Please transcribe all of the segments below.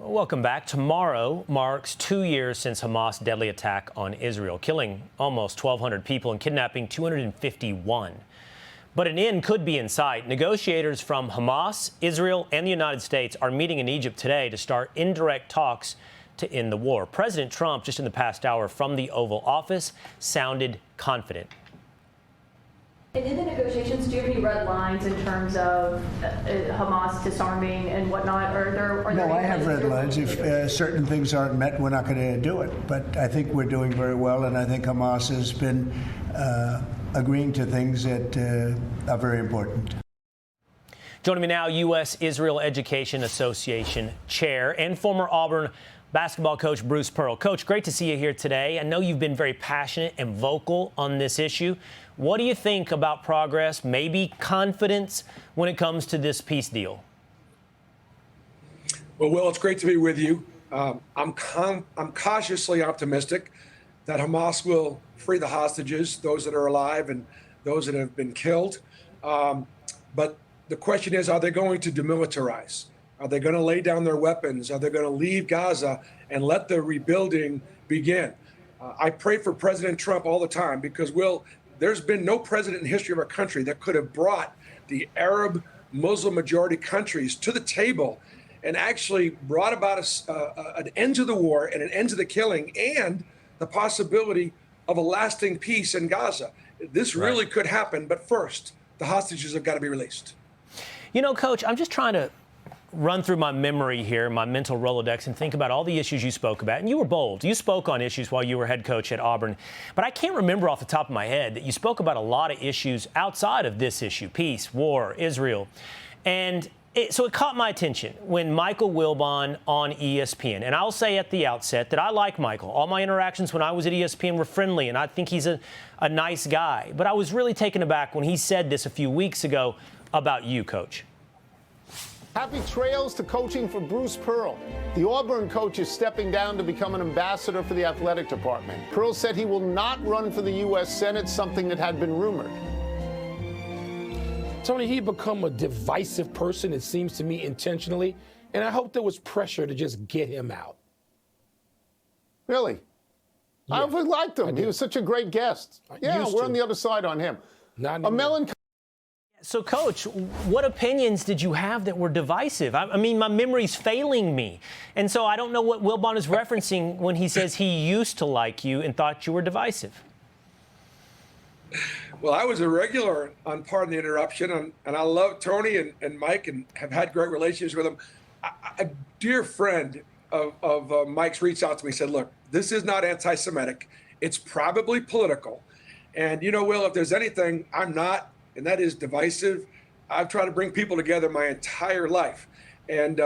Welcome back. Tomorrow marks 2 years since Hamas' deadly attack on Israel, killing almost 1,200 people and kidnapping 251. But an end could be in sight. Negotiators from Hamas, Israel, and the United States are meeting in Egypt today to start indirect talks to end the war. President Trump, just in the past hour from the Oval Office, sounded confident. And in the negotiations, do you have any red lines in terms of Hamas disarming and whatnot? No, I have red lines. If certain things aren't met, we're not going to do it. But I think we're doing very well, and I think Hamas has been agreeing to things that are very important. Joining me now, U.S. Israel Education Association Chair and former Auburn basketball coach Bruce Pearl. Coach, great to see you here today. I know you've been very passionate and vocal on this issue. What do you think about progress, maybe confidence, when it comes to this peace deal? Well, Will, it's great to be with you. I'm cautiously optimistic that Hamas will free the hostages, those that are alive and those that have been killed. But the question is, are they going to demilitarize? Are they going to lay down their weapons? Are they going to leave Gaza and let the rebuilding begin? I pray for President Trump all the time because, Will, there's been no president in the history of our country that could have brought the Arab Muslim majority countries to the table and actually brought about an end to the war and an end to the killing and the possibility of a lasting peace in Gaza. This really could happen, but first, the hostages have got to be released. You know, Coach, I'm just trying to run through my memory here, my mental Rolodex, and think about all the issues you spoke about. And you were bold. You spoke on issues while you were head coach at Auburn. But I can't remember off the top of my head that you spoke about a lot of issues outside of this issue, peace, war, Israel. And so it caught my attention when Michael Wilbon on ESPN, and I'll say at the outset that I like Michael. All my interactions when I was at ESPN were friendly, and I think he's a nice guy. But I was really taken aback when he said this a few weeks ago about you, Coach. Happy trails to coaching for Bruce Pearl. The Auburn coach is stepping down to become an ambassador for the athletic department. Pearl said he will not run for the U.S. Senate, something that had been rumored. Tony, he become a divisive person, it seems to me, intentionally, and I hope there was pressure to just get him out. Really? Yeah. I always liked him. He was such a great guest. Yeah, we're on the other side on him. Not a melancholy. So, Coach, what opinions did you have that were divisive? I mean, my memory's failing me. And so I don't know what Wilbon is referencing when he says he used to like you and thought you were divisive. Well, I was a regular on Pardon the Interruption, and I love Tony and Mike and have had great relations with them. A dear friend of Mike's reached out to me and said, look, this is not anti-Semitic. It's probably political. And, you know, Will, if there's anything I'm not, and that is divisive. I've tried to bring people together my entire life. And,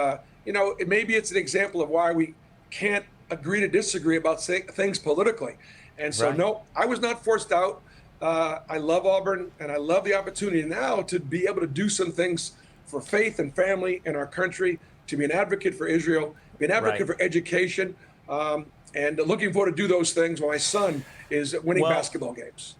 you know, maybe it's an example of why we can't agree to disagree about things politically. And so, no, I was not forced out. I love Auburn, and I love the opportunity now to be able to do some things for faith and family in our country, to be an advocate for Israel, be an advocate for education, and looking forward to do those things while my son is winning basketball games.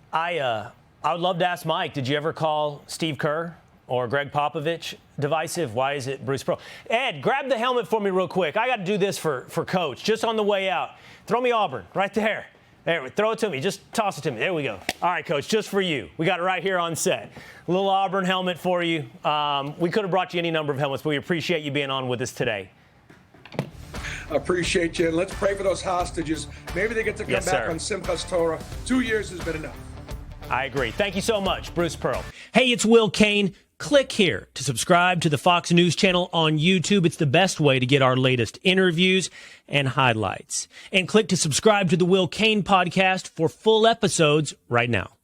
I would love to ask Mike, did you ever call Steve Kerr or Greg Popovich divisive? Why is it Bruce Pearl? Ed, grab the helmet for me real quick. I got to do this for Coach, just on the way out. Throw me Auburn, right there. There, throw it to me. Just toss it to me. There we go. All right, Coach, just for you. We got it right here on set. A little Auburn helmet for you. We could have brought you any number of helmets, but we appreciate you being on with us today. I appreciate you. And let's pray for those hostages. Maybe they get to come back on Simchas Torah. 2 years has been enough. I agree. Thank you so much, Bruce Pearl. Hey, it's Will Cain. Click here to subscribe to the Fox News channel on YouTube. It's the best way to get our latest interviews and highlights. And click to subscribe to the Will Cain podcast for full episodes right now.